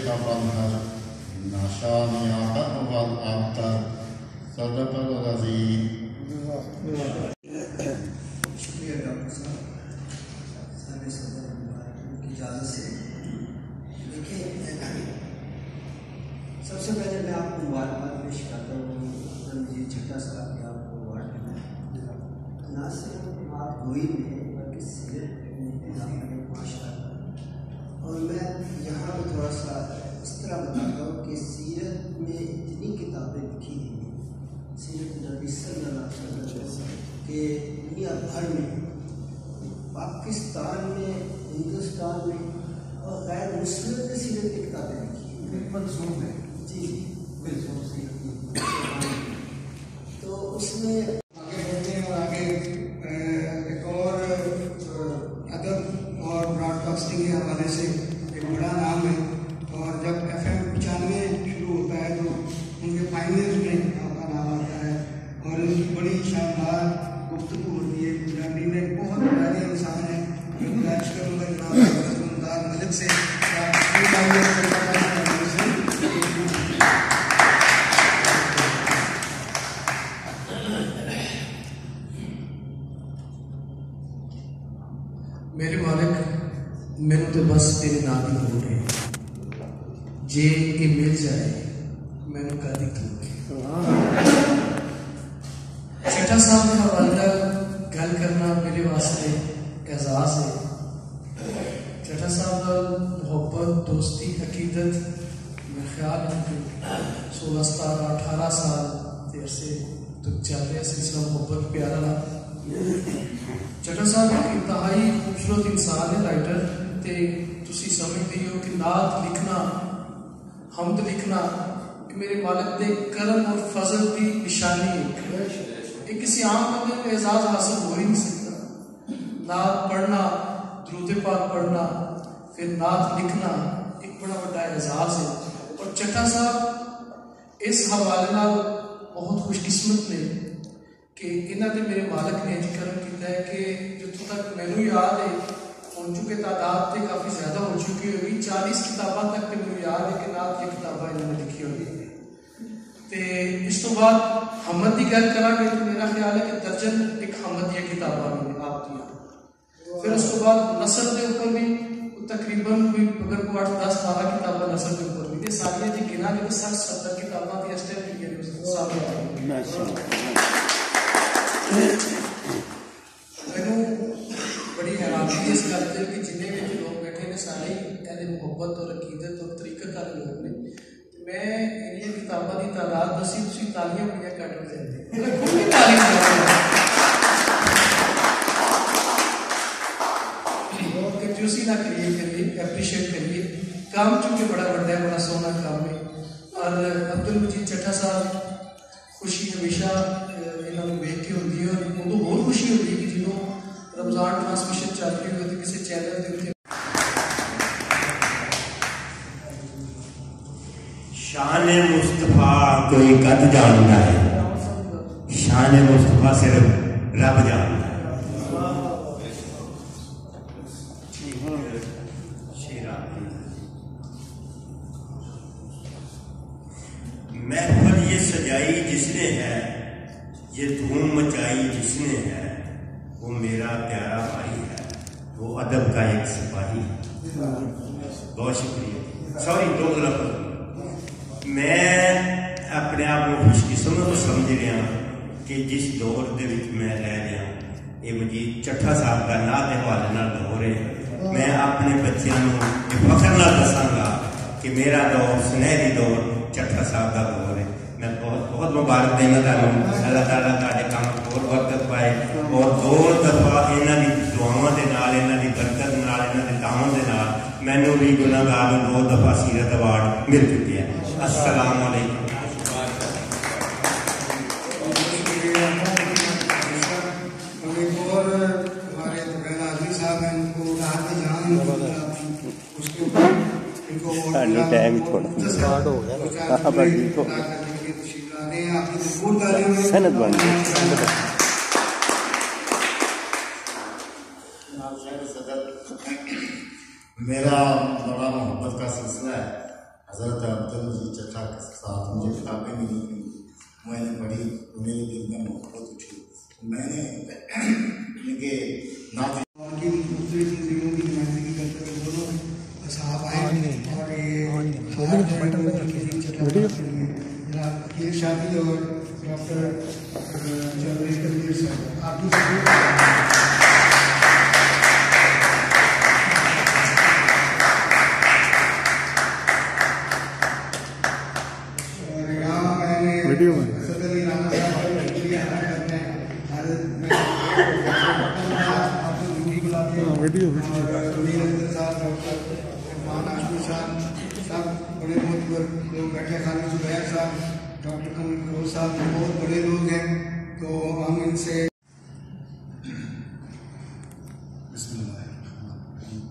فانهر إن شانئك هو الأبتر صدق العظيم. شکریہ ڈاکٹر صاحب سارے صدر کی اجازت سے. دیکھیں سب سے پہلے میں آپ کو مبارکباد پیش کرتا ہوں رمضی چھٹا صاحب نے آپ کو اوارڈ ملا. نہ صرف بات گوئی میں بلکہ سیرت میں ماشاء اللہ. اور میں یہاں پہ تھوڑا سا اس طرح بتاتا ہوں کہ سیرت میں اتنی کتابیں لکھی گئی ہیں سیرت نبی صلی اللہ علیہ وسلم کہ دنیا بھر میں پاکستان میں ہندوستان میں اور غیر مسلم میں سیرت کی کتابیں لکھی ہیں. منظوم ہے جی بالکل سیرت تو اس میں آگے بڑھتے ہیں. اور آگے ایک اور ادب اور براڈ کاسٹنگ کے حوالے سے ایک بڑا نام ہے. اور جب FM 95 شروع ہوتا ہے تو ان کے فائنلز میں آپ کا نام آتا ہے اور ان کی بڑی شاندار گفتگو ہوتی ہے. گجرانی میں ایک بہت پیارے انسان ہیں جو گزارش کروں گا جناب ممتاز ملک سے میرے مالک میں تو بس تیرے نام ہی ہو رہے جے یہ مل جائے میں نے کہا دی چھٹا صاحب نے حوالہ گل کرنا میرے واسطے اعزاز ہے. چھٹا صاحب کا محبت دوستی عقیدت میرا خیال ہے کہ 16 17 18 سال دیر سے تک چل رہا سلسلہ محبت پیارا. چھٹا صاحب ایک انتہائی خوبصورت انسان ہے رائٹر تے تسی سمجھتے ہو کہ نعت لکھنا حمد لکھنا کہ میرے مالک دے کرم اور فضل کی نشانی ہے. ایک کسی عام بندے کو اعزاز حاصل ہو ہی نہیں سکتا. نعت پڑھنا درود پاک پڑھنا پھر نعت لکھنا ایک بڑا بڑا اعزاز ہے. اور چھٹا صاحب اس حوالے نال بہت خوش قسمت نے کہ انہوں نے میرے مالک نے یہ کرم کیا ہے کہ جتوں تک مینوں یاد ہے ہوں چکے تعداد سے کافی زیادہ ہو چکی ہوگی 40 کتاباں تک تو مجھے یاد ہے کہ نعت کی کتابیں انہوں نے لکھی ہوئی ہیں. تے اس تو بعد حمد کی گل کرا گے تو میرا خیال ہے کہ درجن ایک حمد کی کتاباں نے آپ دیا. پھر اس کو بعد نثر کے اوپر بھی تقریباً کوئی اگر کوئی 8-10 12 کتابیں نثر کے اوپر بھی ساری جی گنا کے 60-70 کتاباں کی اس ٹائم مینوں بڑی حیرانی اس گل سے کہ جنہیں بھی لوگ بیٹھے نے سارے اہل محبت اور عقیدت اور طریقت والے لوگ نے. میں یہ کتابوں کی تعداد دسی تھی تالیاں پہ کٹ ہو جاتی کنجوسی نہ کریے اپریشیٹ کریے کام چونکہ بڑا بڑا ہے بڑا سونا کام ہے. اور عبد المجید چھٹا صاحب خوشی ہمیشہ انہوں نے ویک کے ہوتی ہے اور ادو اور خوشی ہوتی ہے کہ جنہوں رمضان ٹرانسمیشن چل رہی ہوتی کسی چینل کے اتنے. شان مصطفیٰ کوئی قد جانتا ہے شان مصطفیٰ صرف رب جانتا ہے. محفل یہ سجائی جس نے ہے یہ دھوم مچائی جس نے ہے وہ میرا پیارا بھائی ہے وہ ادب کا ایک سپاہی ہے. بہت شکریہ. سوری دو لفظ میں اپنے آپ کو خوش قسمت سمجھ رہا کہ جس دور دے وچ میں رہ رہا یہ مجید چھٹا صاحب کا نعت حوالے نال دور ہے. میں اپنے بچیاں فخر نال دساں گا کہ میرا دور سنہری دور چھٹا صاحب کا دور ہے. میں بہت بہت مبارک دینا تمہیں. اللہ تعالیٰ تاڑے کام اور برکت پائے اور 2 دفعہ انہاں دی دعاواں دے نال انہاں دی برکت نال انہاں دی دعاواں دے نال مینوں بھی گناہ گار 2 دفعہ سیرت ایوارڈ مل چکی ہے. السلام علیکم. اور ہمارے طویل آدمی صاحب ہیں ان کو راحت جان اس کے اوپر ان کو ٹائم تھوڑا ہو گیا سند بن گئی. میرا بڑا محبت کا سلسلہ ہے حضرت عبدالمجید چٹھا کے ساتھ مجھے کتابیں ملی، میں نے پڑھی تو میرے دل میں محبت اٹھی. میں نے کہ نعت اور کی مختلف زندگیوں کی نمائندگی کرتے ہوئے دونوں صاحب آئے اور یہ جناب عقیل شادی اور ڈاکٹر چودھری کبیر صاحب آپ کی بڑے بہت لوگ بیٹھے، خالد زبیر صاحب، ڈاکٹر قمر فروز صاحب بہت بڑے لوگ ہیں، تو ہم ان سے بسم اللہ الرحمن الرحیم.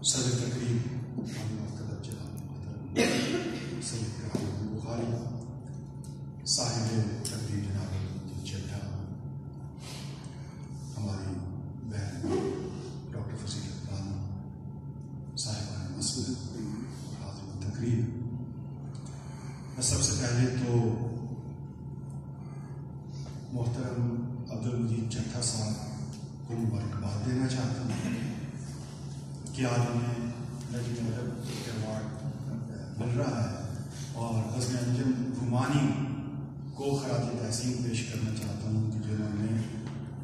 صدر تقریب محترم جناب محترم سید بخاری، صاحب تقریر جناب چٹھا، ہماری بہن ڈاکٹر فضیل بانو، صاحبان مسجد اور حاضرین تقریب. میں سب سے پہلے تو محترم عبدالمجید چٹھا صاحب کو مبارکباد دینا چاہتا ہوں کہ آج انہیں نجم ادب ایوارڈ مل رہا ہے، اور غزل انجم رومانی کو خراج تحسین پیش کرنا چاہتا ہوں کہ جنہوں نے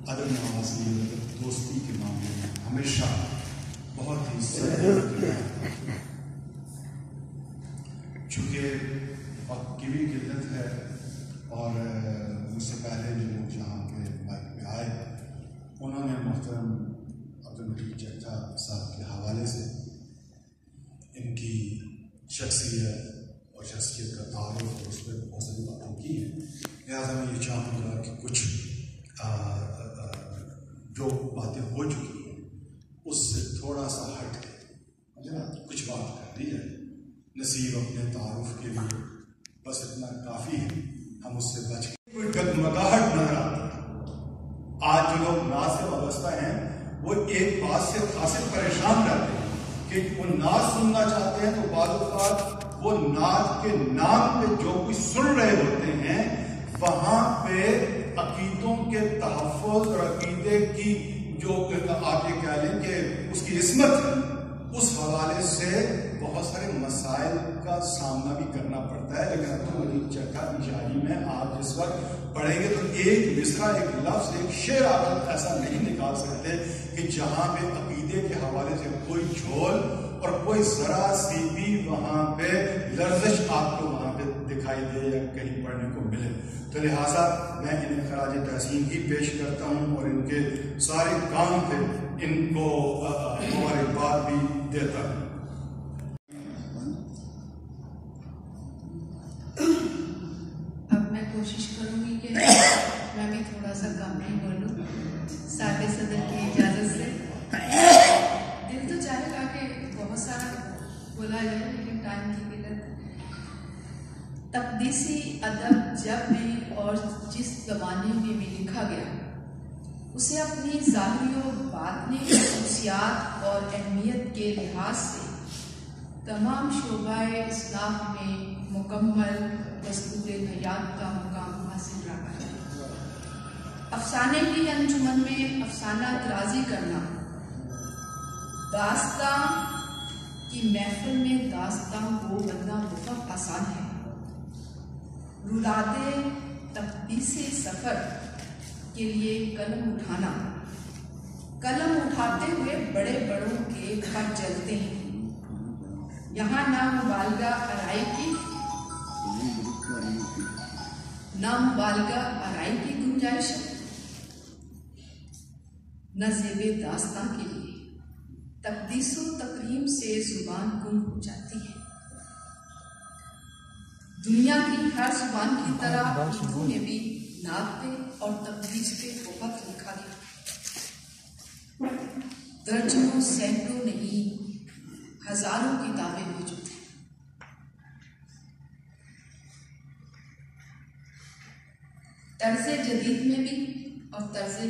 ادب نوازی اور دوستی کے معاملے میں ہمیشہ بہت ہی چونکہ وقت کی بھی قلت ہے اور مجھ سے پہلے جو لوگ یہاں کے مائک پہ آئے انہوں نے محترم عبدالمجید چٹھا صاحب کے حوالے سے ان کی شخصیت اور شخصیت کا تعارف اور اس پہ بہت ساری باتیں کی ہیں. لہٰذا میں یہ چاہوں گا کہ کچھ جو باتیں ہو چکی ہیں اس سے تھوڑا سا ہٹ کے کچھ بات کر دی ہے. نصیب اپنے تعارف کے لیے بس اتنا کافی ہے، ہم اس سے بچ کے کوئی ڈگمگاہٹ نظر آتی ہے. آج جو لوگ نعت سے وابستہ ہیں وہ ایک بات سے خاصے پریشان رہتے ہیں کہ وہ نعت سننا چاہتے ہیں تو بعض اوقات وہ نعت کے نام پہ جو کچھ سن رہے ہوتے ہیں وہاں پہ عقیدوں کے تحفظ اور عقیدے کی جو آپ یہ کہہ لیں کہ اس کی عصمت ہے، اس حوالے سے بہت سارے مسائل کا سامنا بھی کرنا پڑتا ہے. لیکن عبدالمجید چٹھا کی شاعری میں آپ جس وقت پڑھیں گے تو ایک مصرع، ایک لفظ، ایک شعر آپ ایسا نہیں نکال سکتے کہ جہاں پہ عقیدے کے حوالے سے کوئی جھول اور کوئی ذرا سی بھی وہاں پہ لرزش آپ کو وہاں پہ دکھائی دے یا کہیں پڑھنے کو ملے. تو لہٰذا میں انہیں خراج تحسین ہی پیش کرتا ہوں اور ان کے سارے کام پہ ان کو مبارکباد بھی دیتا ہوں. اب میں کوشش کروں گی کہ میں بھی تھوڑا سا کم نہیں بولوں صاحب صدر کی اجازت سے. دل تو چاہے گا کہ بہت سارا بولا جائے لیکن ٹائم کی قلت. تقدیسی ادب جب بھی اور جس زمانے میں بھی لکھا گیا اسے اپنی ظاہری و باطنی خصوصیات اور اہمیت کے لحاظ سے تمام شعبہ اصلاح میں مکمل دستور حیات کا مقام حاصل رہا ہے. افسانے کی انجمن میں افسانہ ترازی کرنا، داستان کی محفل میں داستان کو بننا بہت آسان ہے. رولادے تقدیسی سفر کے لیے قلم اٹھانا، قلم اٹھاتے ہوئے بڑے بڑوں کے خط جلتے ہیں. یہاں نہ مبالغہ آرائی کی گنجائش ہے، نہ زیب داستان کے لیے. تقدیس و تکریم سے زبان گم ہو جاتی ہے. دنیا کی ہر زبان کی طرح اردو میں بھی نعت پہ اور تقدیس پہ بہت لکھا گیا. درجنوں سینکڑوں نہیں ہزاروں کتابیں موجود ہیں. طرز جدید میں بھی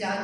4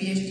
PhD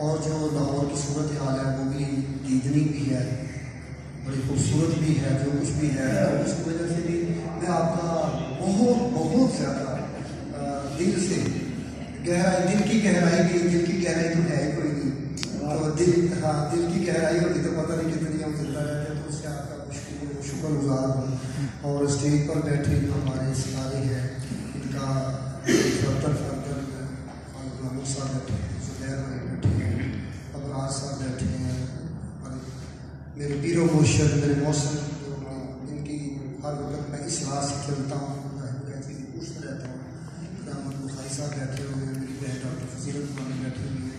اور جو لاہور کی صورت حال ہے وہ بھی دیدنی بھی ہے، بڑی خوبصورت بھی ہے، جو کچھ بھی ہے، اور اس کی وجہ سے بھی میں آپ کا بہت بہت زیادہ دل سے گہرائی، دل کی گہرائی تو ہے ہی کوئی نہیں، تو دل کی گہرائی ہوگی تو پتہ نہیں کتنی ہم زندہ رہتے ہیں، تو اس سے آپ کا شکر گزار ہوں۔ اور اسٹیج پر بیٹھے جو ہمارے سارے ہیں ان کا فردر محمود صاحب بیٹھے ہیں، زبیر بھائی بیٹھے ہیں، ابراز صاحب بیٹھے ہیں، اور میرے پیر و مرشد میرے موسم جو ان کی ہر وقت میں اس راہ سے چلتا ہوں، ایسی پوچھتا رہتا ہوں، رحمت بخاری صاحب بیٹھے ہوئے ہیں، میری بہن ڈاکٹر فضیلت مانی بیٹھی ہوئی ہے،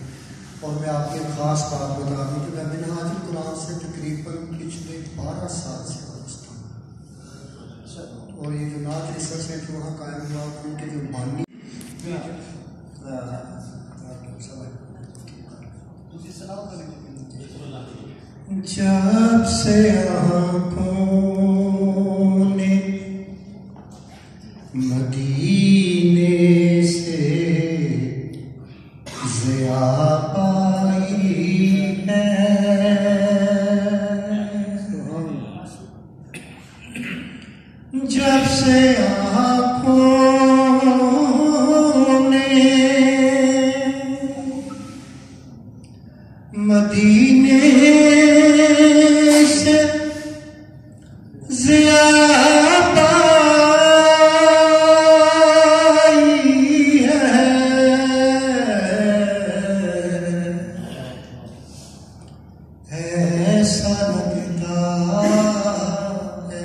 اور میں آپ کی خاص بات بتا دوں کہ میں منہاج القرآن سے تقریباً پچھلے 12 سال سے وابستہ ہوں، اور یہ جو نعت ریسرچ ہے جو وہاں قائم ہوا ان کے جو بانی جب سے آنکھوں نے مدینے سے ضیا پائی ہے، جب سے آنکھوں نے مدینے سے ضیا پائی ہے، ایسا لگتا ہے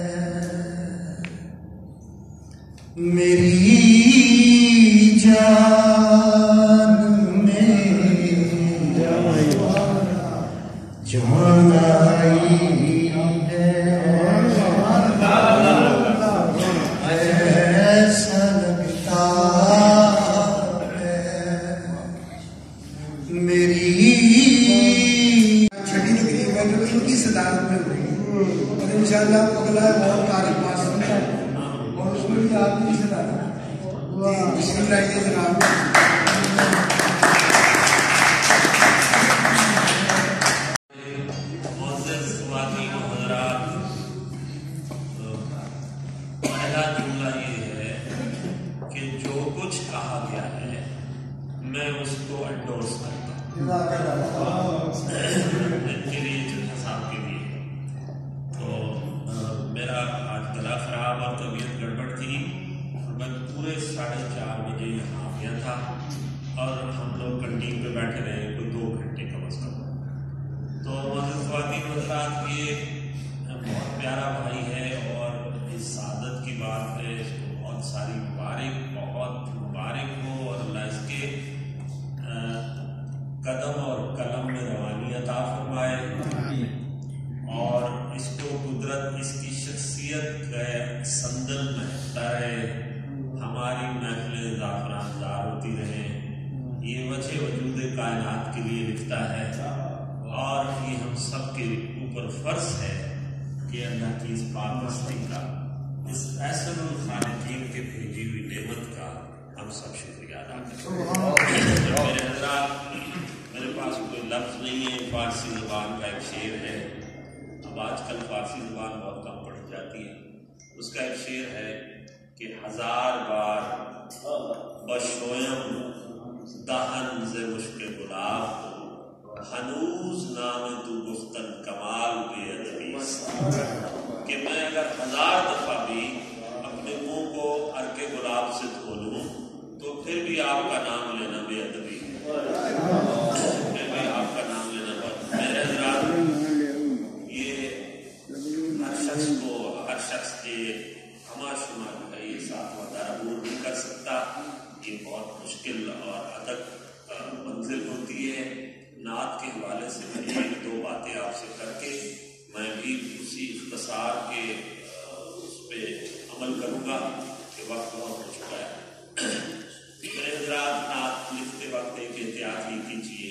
میری جان میں جان آئی ہے، ایسا لگتا ہے میری چھٹی تقریب ہے جو ان کی صدارت میں ہوئی، اور انشاءاللہ اگلا بہت تاریخ پاس ہے اور اس میں بھی آپ کی صدارت ہے۔ بسم اللہ الرحمن الرحیم۔ پہلا جملہ یہ ہے کہ جو کچھ کہا گیا ہے میں اس کو انڈورس کرتا ہوں، ان کے لیے چٹھا صاحب کے لیے۔ تو میرا آج گلا خراب اور طبیعت گڑبڑ تھی، میں پورے 4:30 بجے یہاں آ گیا تھا، اور ہم لوگ کنٹین پہ بیٹھے رہے کوئی 2 گھنٹے کم از کم۔ تو معزز خواتین حضرات، یہ بہت پیارا بھائی ہے، اور اس سعادت کی بات ہے، اس کو بہت ساری بہت مبارک ہو، اور اللہ اس کے قدم اور قلم میں روانی عطا فرمائے، اور اس کو قدرت اس کی شخصیت کا سندل مہکتا رہے، ہماری محفلیں زعفران دار ہوتی رہیں۔ یہ وجہ وجود کائنات کے لیے لکھتا ہے، اور یہ ہم سب کے اوپر فرض ہے کہ اللہ کی اس پاک ہستی کا، اس احسن الخالقین کے بھیجی ہوئی نعمت کا ہم سب شکریہ ادا کریں۔ میرے حضرات، میرے پاس کوئی لفظ نہیں ہے، فارسی زبان کا ایک شعر ہے، اب آج کل فارسی زبان بہت کم پڑھی جاتی ہے، اس کا ایک شعر ہے کہ 1000 بار بشویم دہن سے مشک گلاب ہنوز نام تو گفتن کمال بے ادبی، کہ میں اگر 1000 دفعہ بھی اپنے منہ کو عرق گلاب سے دھو لوں تو پھر بھی آپ کا نام لینا بے ادبی ہے، پھر بھی آپ کا نام لینا بہت۔ میرے حضرات، یہ ہر شخص کے ہما شمار کا یہ ساتواں دار عبور نہیں کر سکتا، یہ بہت مشکل اور ادب منزل ہوتی ہے۔ نعت کے حوالے سے میں 1-2 باتیں آپ سے کر کے میں بھی اسی اختصار کے اس پہ عمل کروں گا کہ وقت بہت ہو چکا ہے۔ میرے حضرات، نعت لکھتے وقت ایک احتیاط ہی کیجیے،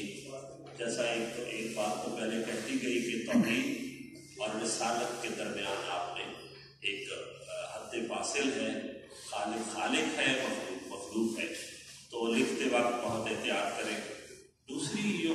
جیسا ایک بات تو پہلے کہتی گئی کہ توحید اور رسالت کے درمیان آپ نے ایک حد فاصل ہے، خالق ہے، مخلوق ہے، تو لکھتے وقت بہت احتیاط کریں۔ دوسری جو